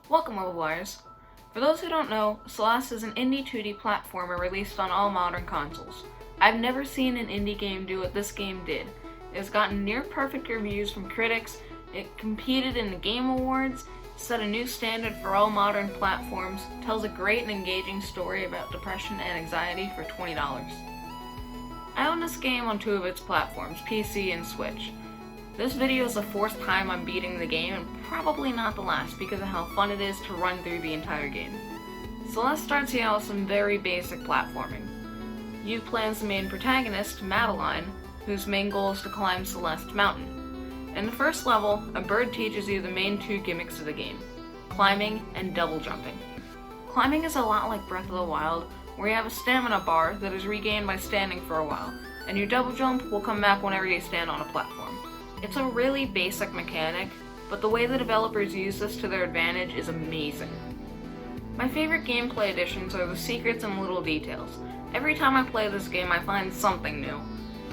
Welcome, Levelers. For those who don't know, Celeste is an indie 2D platformer released on all modern consoles. I've never seen an indie game do what this game did. It has gotten near-perfect reviews from critics, it competed in the Game Awards, set a new standard for all modern platforms, tells a great and engaging story about depression and anxiety for $20. I own this game on two of its platforms, PC and Switch. This video is the fourth time I'm beating the game, and probably not the last because of how fun it is to run through the entire game. Celeste starts you out with some very basic platforming. You play as the main protagonist, Madeline, whose main goal is to climb Celeste Mountain. In the first level, a bird teaches you the main two gimmicks of the game, climbing and double jumping. Climbing is a lot like Breath of the Wild, where you have a stamina bar that is regained by standing for a while, and your double jump will come back whenever you stand on a platform. It's a really basic mechanic, but the way the developers use this to their advantage is amazing. My favorite gameplay additions are the secrets and little details. Every time I play this game, I find something new.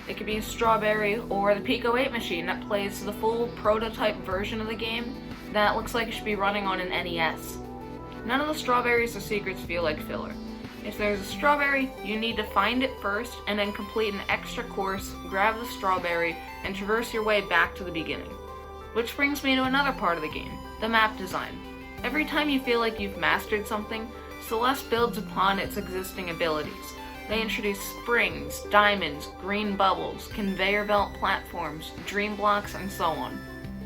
It could be a strawberry or the Pico 8 machine that plays the full prototype version of the game that looks like it should be running on an NES. None of the strawberries or secrets feel like filler. If there's a strawberry, you need to find it first and then complete an extra course, grab the strawberry, and traverse your way back to the beginning. Which brings me to another part of the game, the map design. Every time you feel like you've mastered something, Celeste builds upon its existing abilities. They introduce springs, diamonds, green bubbles, conveyor belt platforms, dream blocks, and so on.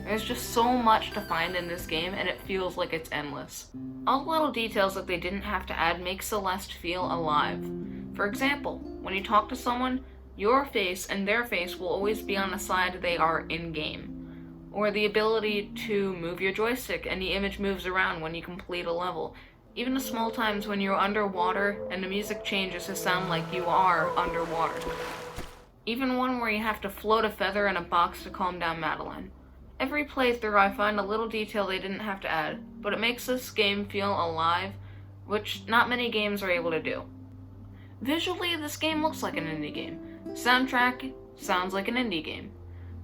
There's just so much to find in this game, and it feels like it's endless. All the little details that they didn't have to add make Celeste feel alive. For example, when you talk to someone, your face and their face will always be on the side they are in-game. Or the ability to move your joystick and the image moves around when you complete a level. Even the small times when you're underwater and the music changes to sound like you are underwater. Even one where you have to float a feather in a box to calm down Madeline. Every playthrough I find a little detail they didn't have to add, but it makes this game feel alive, which not many games are able to do. Visually, this game looks like an indie game. Soundtrack sounds like an indie game.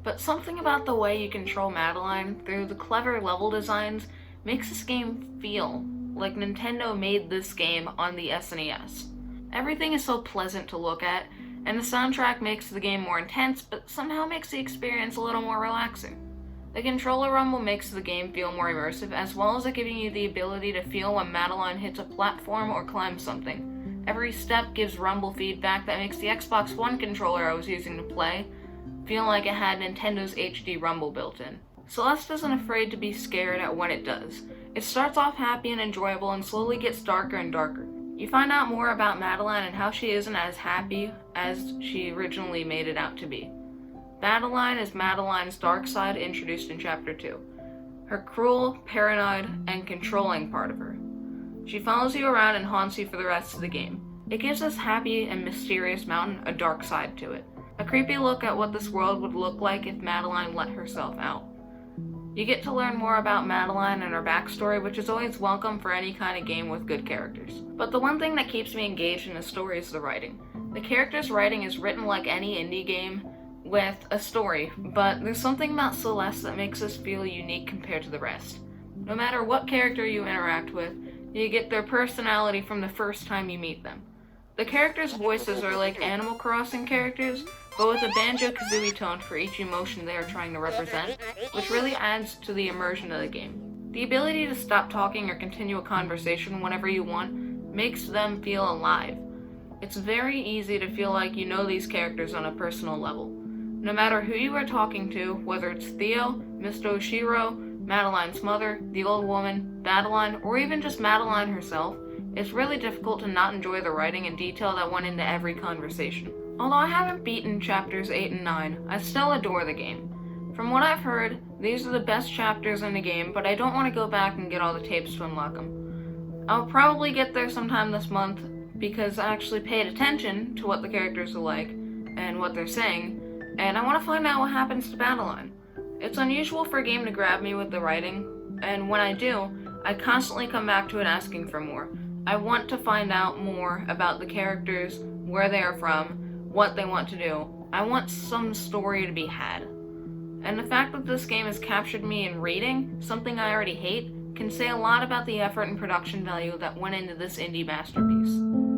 But something about the way you control Madeline through the clever level designs makes this game feel like Nintendo made this game on the SNES. Everything is so pleasant to look at, and the soundtrack makes the game more intense, but somehow makes the experience a little more relaxing. The controller rumble makes the game feel more immersive, as well as it giving you the ability to feel when Madeline hits a platform or climbs something. Every step gives rumble feedback that makes the Xbox One controller I was using to play feel like it had Nintendo's HD rumble built in. Celeste isn't afraid to be scared at what it does. It starts off happy and enjoyable and slowly gets darker and darker. You find out more about Madeline and how she isn't as happy as she originally made it out to be. Madeline is Madeline's dark side introduced in Chapter 2. Her cruel, paranoid, and controlling part of her. She follows you around and haunts you for the rest of the game. It gives this happy and mysterious mountain a dark side to it. A creepy look at what this world would look like if Madeline let herself out. You get to learn more about Madeline and her backstory, which is always welcome for any kind of game with good characters. But the one thing that keeps me engaged in the story is the writing. The character's writing is written like any indie game, with a story, but there's something about Celeste that makes us feel unique compared to the rest. No matter what character you interact with, you get their personality from the first time you meet them. The characters' voices are like Animal Crossing characters, but with a Banjo-Kazooie tone for each emotion they are trying to represent, which really adds to the immersion of the game. The ability to stop talking or continue a conversation whenever you want makes them feel alive. It's very easy to feel like you know these characters on a personal level. No matter who you are talking to, whether it's Theo, Mr. Oshiro, Madeline's mother, the old woman, Madeline, or even just Madeline herself, it's really difficult to not enjoy the writing and detail that went into every conversation. Although I haven't beaten chapters 8 and 9, I still adore the game. From what I've heard, these are the best chapters in the game, but I don't want to go back and get all the tapes to unlock them. I'll probably get there sometime this month, because I actually paid attention to what the characters are like, and what they're saying, and I want to find out what happens to Madeline. It's unusual for a game to grab me with the writing, and when I do, I constantly come back to it asking for more. I want to find out more about the characters, where they are from, what they want to do. I want some story to be had. And the fact that this game has captured me in reading, something I already hate, can say a lot about the effort and production value that went into this indie masterpiece.